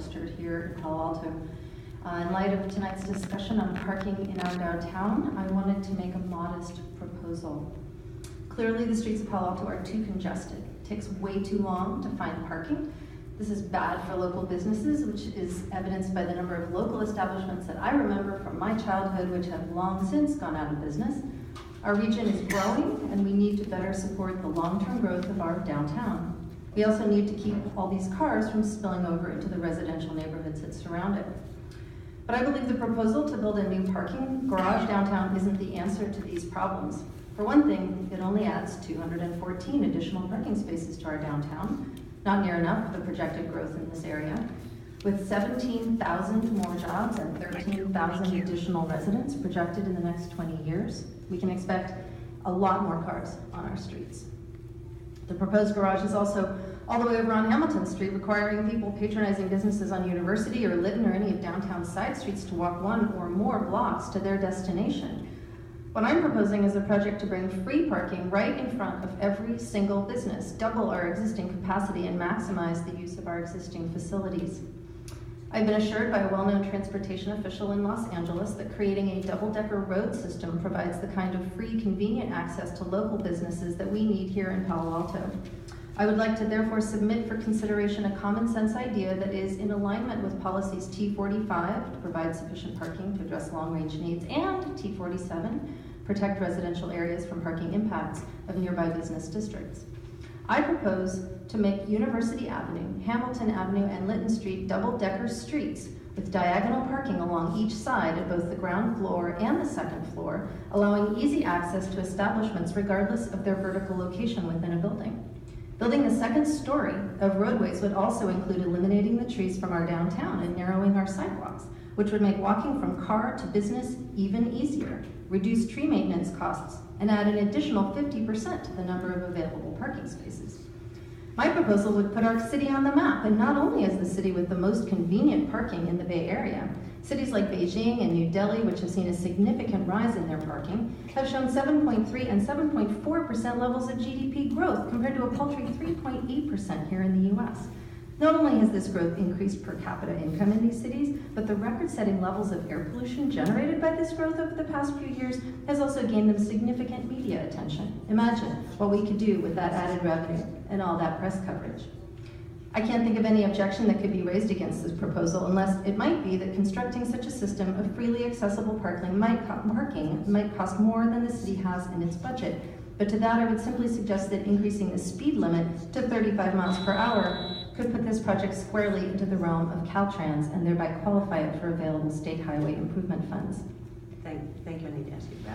registered here in Palo Alto. In light of tonight's discussion on parking in our downtown, I wanted to make a modest proposal. Clearly, the streets of Palo Alto are too congested. It takes way too long to find parking. This is bad for local businesses, which is evidenced by the number of local establishments that I remember from my childhood, which have long since gone out of business. Our region is growing, and we need to better support the long-term growth of our downtown. We also need to keep all these cars from spilling over into the residential neighborhoods that surround it. But I believe the proposal to build a new parking garage downtown isn't the answer to these problems. For one thing, it only adds 214 additional parking spaces to our downtown, not near enough for the projected growth in this area. With 17,000 more jobs and 13,000 additional residents projected in the next 20 years, we can expect a lot more cars on our streets. The proposed garage is also all the way over on Hamilton Street, requiring people patronizing businesses on University or Lytton or any of downtown's side streets to walk one or more blocks to their destination. What I'm proposing is a project to bring free parking right in front of every single business, double our existing capacity, and maximize the use of our existing facilities. I've been assured by a well-known transportation official in Los Angeles that creating a double-decker road system provides the kind of free, convenient access to local businesses that we need here in Palo Alto. I would like to therefore submit for consideration a common-sense idea that is in alignment with policies T45, to provide sufficient parking to address long-range needs, and T47, protect residential areas from parking impacts of nearby business districts. I propose to make University Avenue, Hamilton Avenue, and Lytton Street double-decker streets with diagonal parking along each side at both the ground floor and the second floor, allowing easy access to establishments regardless of their vertical location within a building. Building the second story of roadways would also include eliminating the trees from our downtown and narrowing our sidewalks, which would make walking from car to business even easier, reduce tree maintenance costs, and add an additional 50% to the number of available parking spaces. My proposal would put our city on the map, and not only as the city with the most convenient parking in the Bay Area. Cities like Beijing and New Delhi, which have seen a significant rise in their parking, have shown 7.3 and 7.4% levels of GDP growth compared to a paltry 3.8% here in the US. Not only has this growth increased per capita income in these cities, but the record-setting levels of air pollution generated by this growth over the past few years has also gained them significant media attention. Imagine what we could do with that added revenue and all that press coverage. I can't think of any objection that could be raised against this proposal, unless it might be that constructing such a system of freely accessible parking might cost more than the city has in its budget. But to that, I would simply suggest that increasing the speed limit to 35 miles per hour could put this project squarely into the realm of Caltrans and thereby qualify it for available state highway improvement funds. Thank you. I need to ask you that.